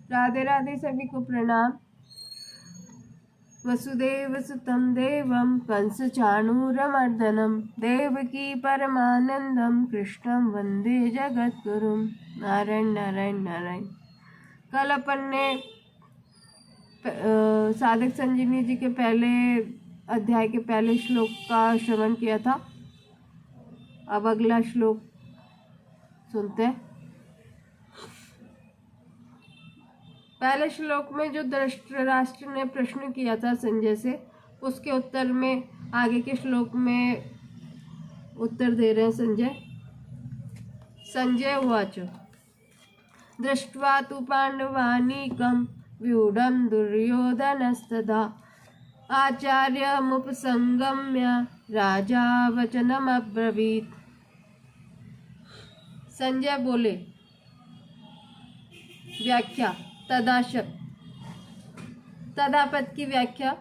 राधे राधे, सभी को प्रणाम। वसुदेव सुतं देवं कंस चाणूरमर्दनं देवकी परमानंदं कृष्णं वंदे जगद्गुरुं। नारायण नारायण नारायण। कल अपन ने साधक संजीवनी जी के पहले अध्याय के पहले श्लोक का श्रवण किया था। अब अगला श्लोक सुनते हैं। पहले श्लोक में जो धृतराष्ट्र ने प्रश्न किया था संजय से, उसके उत्तर में आगे के श्लोक में उत्तर दे रहे हैं संजय। संजय उवाच दृष्ट्वा तु पांडवानीकं व्यूढं दुर्योधनस्तदा आचार्यमुपसंगम्य राजा वचनमब्रवीत्। संजय बोले, व्याख्या तदा पद की व्याख्या।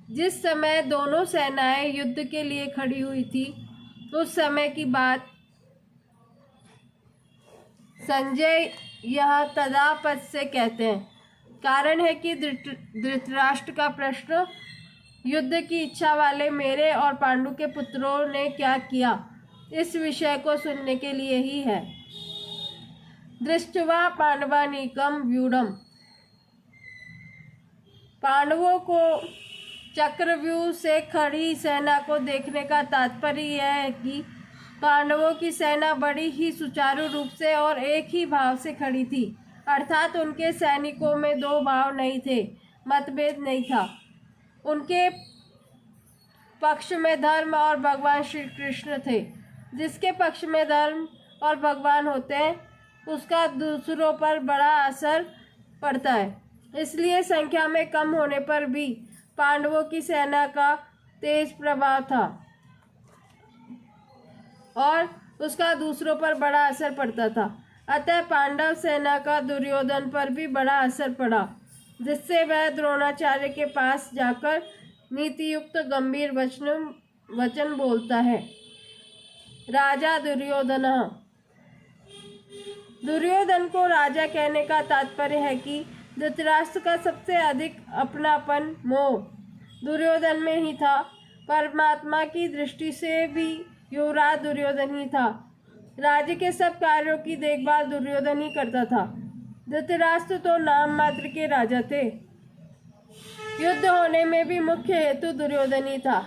जिस समय दोनों सेनाएं युद्ध के लिए खड़ी हुई थी, उस समय की बात संजय यह तदा पद से कहते हैं। कारण है कि धृतराष्ट्र का प्रश्न युद्ध की इच्छा वाले मेरे और पांडु के पुत्रों ने क्या किया, इस विषय को सुनने के लिए ही है। दृष्ट्वा पांडवानीकं व्यूढम्, पांडवों को चक्रव्यूह से खड़ी सेना को देखने का तात्पर्य यह है कि पांडवों की सेना बड़ी ही सुचारू रूप से और एक ही भाव से खड़ी थी, अर्थात उनके सैनिकों में दो भाव नहीं थे, मतभेद नहीं था। उनके पक्ष में धर्म और भगवान श्री कृष्ण थे। जिसके पक्ष में धर्म और भगवान होते हैं, उसका दूसरों पर बड़ा असर पड़ता है। इसलिए संख्या में कम होने पर भी पांडवों की सेना का तेज प्रभाव था और उसका दूसरों पर बड़ा असर पड़ता था। अतः पांडव सेना का दुर्योधन पर भी बड़ा असर पड़ा, जिससे वह द्रोणाचार्य के पास जाकर नीतियुक्त गंभीर वचन बोलता है। राजा दुर्योधन को राजा कहने का तात्पर्य है कि धृतराष्ट्र का सबसे अधिक अपनापन मोह दुर्योधन में ही था। परमात्मा की दृष्टि से भी युवराज दुर्योधन ही था। राज्य के सब कार्यों की देखभाल दुर्योधन ही करता था। धृतराष्ट्र तो नाम मात्र के राजा थे। युद्ध होने में भी मुख्य हेतु दुर्योधन ही था।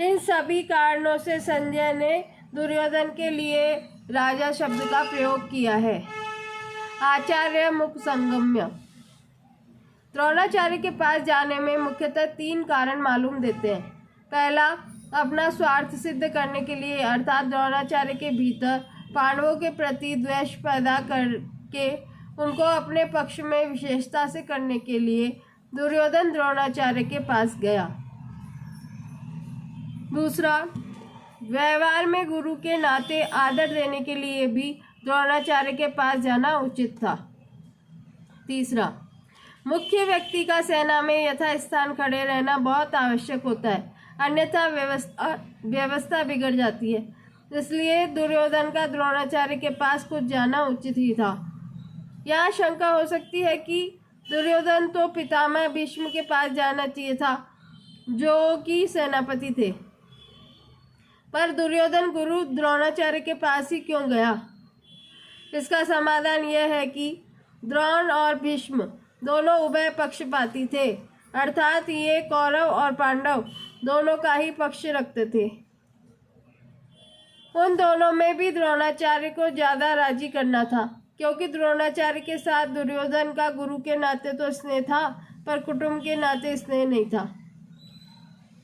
इन सभी कारणों से संजय ने दुर्योधन के लिए राजा शब्द का प्रयोग किया है। आचार्य मुपसंगम्य, द्रोणाचार्य के पास जाने में मुख्यतः तीन कारण मालूम देते हैं। पहला, अपना स्वार्थ सिद्ध करने के लिए, अर्थात द्रोणाचार्य के भीतर पांडवों के प्रति द्वेष पैदा करके उनको अपने पक्ष में विशेषता से करने के लिए दुर्योधन द्रोणाचार्य के पास गया। दूसरा, व्यवहार में गुरु के नाते आदर देने के लिए भी द्रोणाचार्य के पास जाना उचित था। तीसरा, मुख्य व्यक्ति का सेना में यथास्थान खड़े रहना बहुत आवश्यक होता है, अन्यथा व्यवस्था बिगड़ जाती है। इसलिए दुर्योधन का द्रोणाचार्य के पास कुछ जाना उचित ही था। यहाँ शंका हो सकती है कि दुर्योधन तो पितामह भीष्म के पास जाना चाहिए था, जो कि सेनापति थे, पर दुर्योधन गुरु द्रोणाचार्य के पास ही क्यों गया? इसका समाधान यह है कि द्रोण और भीष्म दोनों उभय पक्षपाती थे, अर्थात ये कौरव और पांडव दोनों का ही पक्ष रखते थे। उन दोनों में भी द्रोणाचार्य को ज्यादा राजी करना था, क्योंकि द्रोणाचार्य के साथ दुर्योधन का गुरु के नाते तो स्नेह था, पर कुटुंब के नाते स्नेह नहीं था।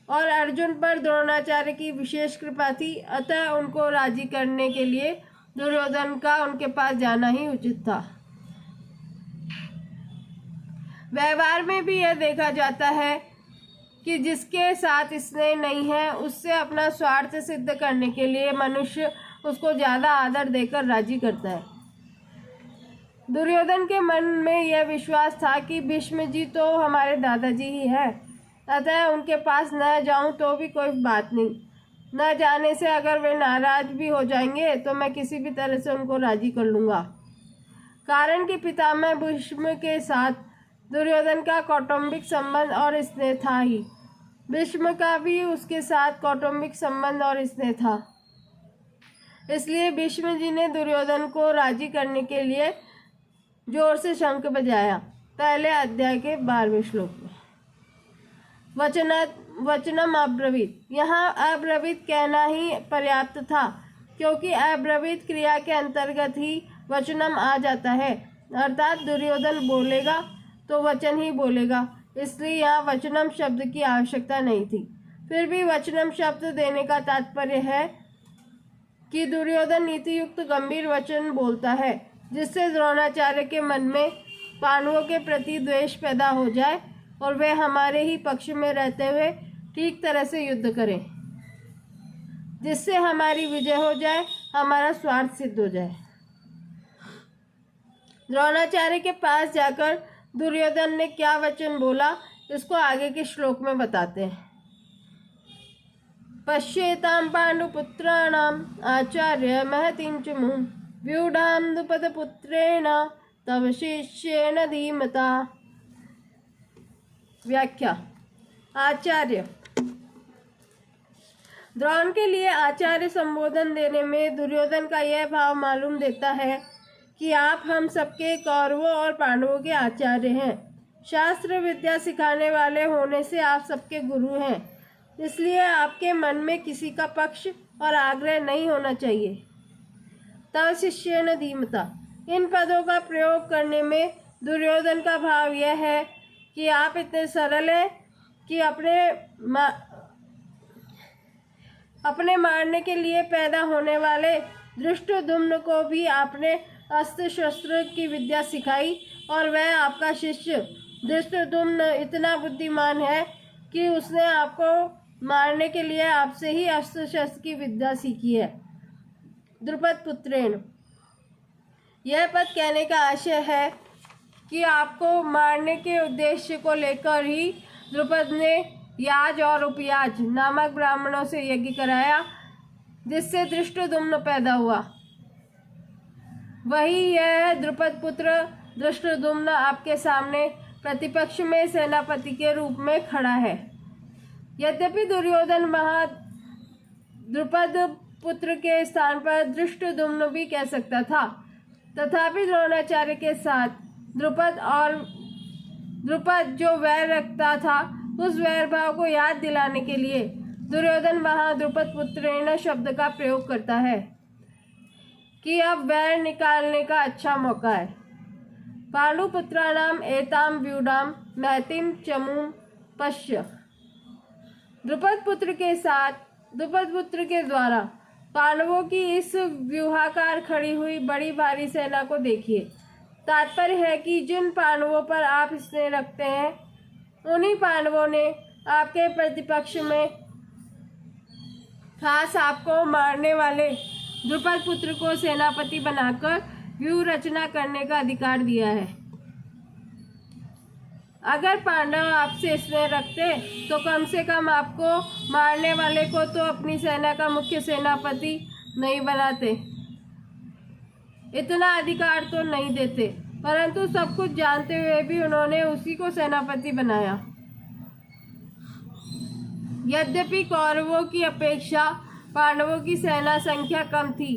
और अर्जुन पर द्रोणाचार्य की विशेष कृपा थी, अतः उनको राजी करने के लिए दुर्योधन का उनके पास जाना ही उचित था। व्यवहार में भी यह देखा जाता है कि जिसके साथ स्नेह नहीं है, उससे अपना स्वार्थ सिद्ध करने के लिए मनुष्य उसको ज्यादा आदर देकर राजी करता है। दुर्योधन के मन में यह विश्वास था कि भीष्म जी तो हमारे दादाजी ही है, अतः उनके पास न जाऊं तो भी कोई बात नहीं। न जाने से अगर वे नाराज भी हो जाएंगे तो मैं किसी भी तरह से उनको राजी कर लूँगा। कारण कि पितामह भीष्म के साथ दुर्योधन का कौटुंबिक संबंध और स्नेह था ही। भीष्म का भी उसके साथ कौटुंबिक संबंध और स्नेह था। इसलिए भीष्म जी ने दुर्योधन को राजी करने के लिए जोर से शंख बजाया। पहले अध्याय के 12वें श्लोक में वचनम अब्रवीत, यहाँ अब्रवीत कहना ही पर्याप्त था, क्योंकि अब्रवीत क्रिया के अंतर्गत ही वचनम आ जाता है, अर्थात दुर्योधन बोलेगा तो वचन ही बोलेगा, इसलिए यहाँ वचनम शब्द की आवश्यकता नहीं थी। फिर भी वचनम शब्द देने का तात्पर्य है कि दुर्योधन नीति युक्त गंभीर वचन बोलता है, जिससे द्रोणाचार्य के मन में पांडवों के प्रति द्वेष पैदा हो जाए और वे हमारे ही पक्ष में रहते हुए ठीक तरह से युद्ध करें, जिससे हमारी विजय हो जाए, हमारा स्वार्थ सिद्ध हो जाए। द्रोणाचार्य के पास जाकर दुर्योधन ने क्या वचन बोला, इसको आगे के श्लोक में बताते हैं। पश्येतां पांडुपुत्राणाम् आचार्य महतीं च मुहुं व्यूढां द्रुपदपुत्रेण तव शिष्येण धीमता। व्याख्या। आचार्य। द्रोण के लिए आचार्य संबोधन देने में दुर्योधन का यह भाव मालूम देता है कि आप हम सबके कौरवों और पांडवों के आचार्य हैं। शास्त्र विद्या सिखाने वाले होने से आप सबके गुरु हैं, इसलिए आपके मन में किसी का पक्ष और आग्रह नहीं होना चाहिए। तव शिष्येण धीमता, इन पदों का प्रयोग करने में दुर्योधन का भाव यह है कि आप इतने सरल हैं कि अपने मारने के लिए पैदा होने वाले धृष्टद्युम्न को भी आपने अस्त्र शस्त्र की विद्या सिखाई, और वह आपका शिष्य धृष्टद्युम्न इतना बुद्धिमान है कि उसने आपको मारने के लिए आपसे ही अस्त्र शस्त्र की विद्या सीखी है। द्रुपद पुत्रेण, यह पद कहने का आशय है कि आपको मारने के उद्देश्य को लेकर ही द्रुपद ने याज और उपयाज नामक ब्राह्मणों से यज्ञ कराया, जिससे धृष्टद्युम्न पैदा हुआ। वही यह द्रुपद पुत्र धृष्टद्युम्न आपके सामने प्रतिपक्ष में सेनापति के रूप में खड़ा है। यद्यपि दुर्योधन द्रुपद पुत्र के स्थान पर धृष्टद्युम्न भी कह सकता था, तथापि द्रोणाचार्य के साथ द्रुपद जो वैर रखता था, उस वैर भाव को याद दिलाने के लिए दुर्योधन वहाँ द्रुपद पुत्रेण शब्द का प्रयोग करता है कि अब वैर निकालने का अच्छा मौका है। पांडुपुत्राणाम एताम व्यूढाम महतीम चमुं पश्य, द्रुपद पुत्र के द्वारा पांडवों की इस व्यूहाकार खड़ी हुई बड़ी भारी सेना को देखिए। तात्पर्य है कि जिन पांडवों पर आप स्नेह रखते हैं, उन्हीं पांडवों ने आपके प्रतिपक्ष में खास आपको मारने वाले द्रुपद पुत्र को सेनापति बनाकर व्यूह रचना करने का अधिकार दिया है। अगर पांडव आपसे स्नेह रखते तो कम से कम आपको मारने वाले को तो अपनी सेना का मुख्य सेनापति नहीं बनाते, इतना अधिकार तो नहीं देते, परंतु सब कुछ जानते हुए भी उन्होंने उसी को सेनापति बनाया। यद्यपि कौरवों की अपेक्षा पांडवों की सेना संख्या कम थी,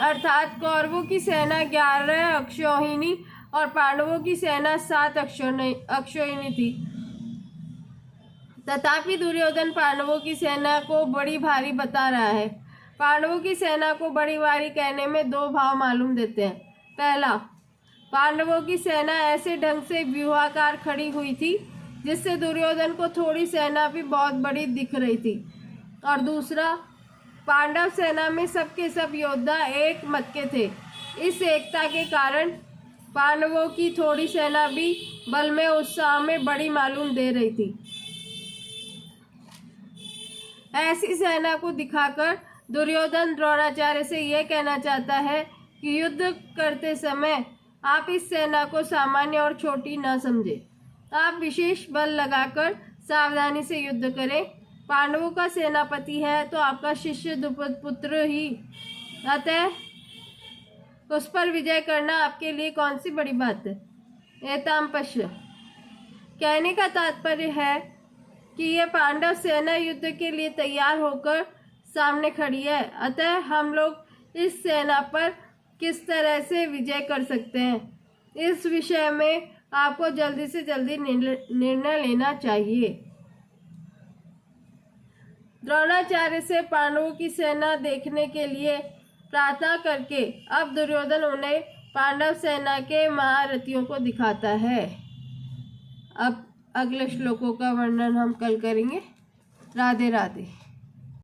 अर्थात कौरवों की सेना 11 अक्षौहिणी और पांडवों की सेना 7 अक्षौहिणी थी, तथापि दुर्योधन पांडवों की सेना को बड़ी भारी बता रहा है। पांडवों की सेना को बड़ी भारी कहने में दो भाव मालूम देते हैं। पहला, पांडवों की सेना ऐसे ढंग से व्यूहाकार खड़ी हुई थी जिससे दुर्योधन को थोड़ी सेना भी बहुत बड़ी दिख रही थी, और दूसरा, पांडव सेना में सबके सब योद्धा एक मत के थे। इस एकता के कारण पांडवों की थोड़ी सेना भी बल में उत्साह में बड़ी मालूम दे रही थी। ऐसी सेना को दिखाकर दुर्योधन द्रोणाचार्य से यह कहना चाहता है कि युद्ध करते समय आप इस सेना को सामान्य और छोटी न समझे। आप विशेष बल लगाकर सावधानी से युद्ध करें। पांडवों का सेनापति है तो आपका शिष्य द्रुपद पुत्र ही, अतः उस पर विजय करना आपके लिए कौन सी बड़ी बात है। एतामपश्य, कहने का तात्पर्य है कि यह पांडव सेना युद्ध के लिए तैयार होकर सामने खड़ी है, अतः हम लोग इस सेना पर किस तरह से विजय कर सकते हैं, इस विषय में आपको जल्दी से जल्दी निर्णय लेना चाहिए। द्रोणाचार्य से पांडवों की सेना देखने के लिए प्रार्थना करके अब दुर्योधन उन्हें पांडव सेना के महारथियों को दिखाता है। अब अगले श्लोकों का वर्णन हम कल करेंगे। राधे राधे।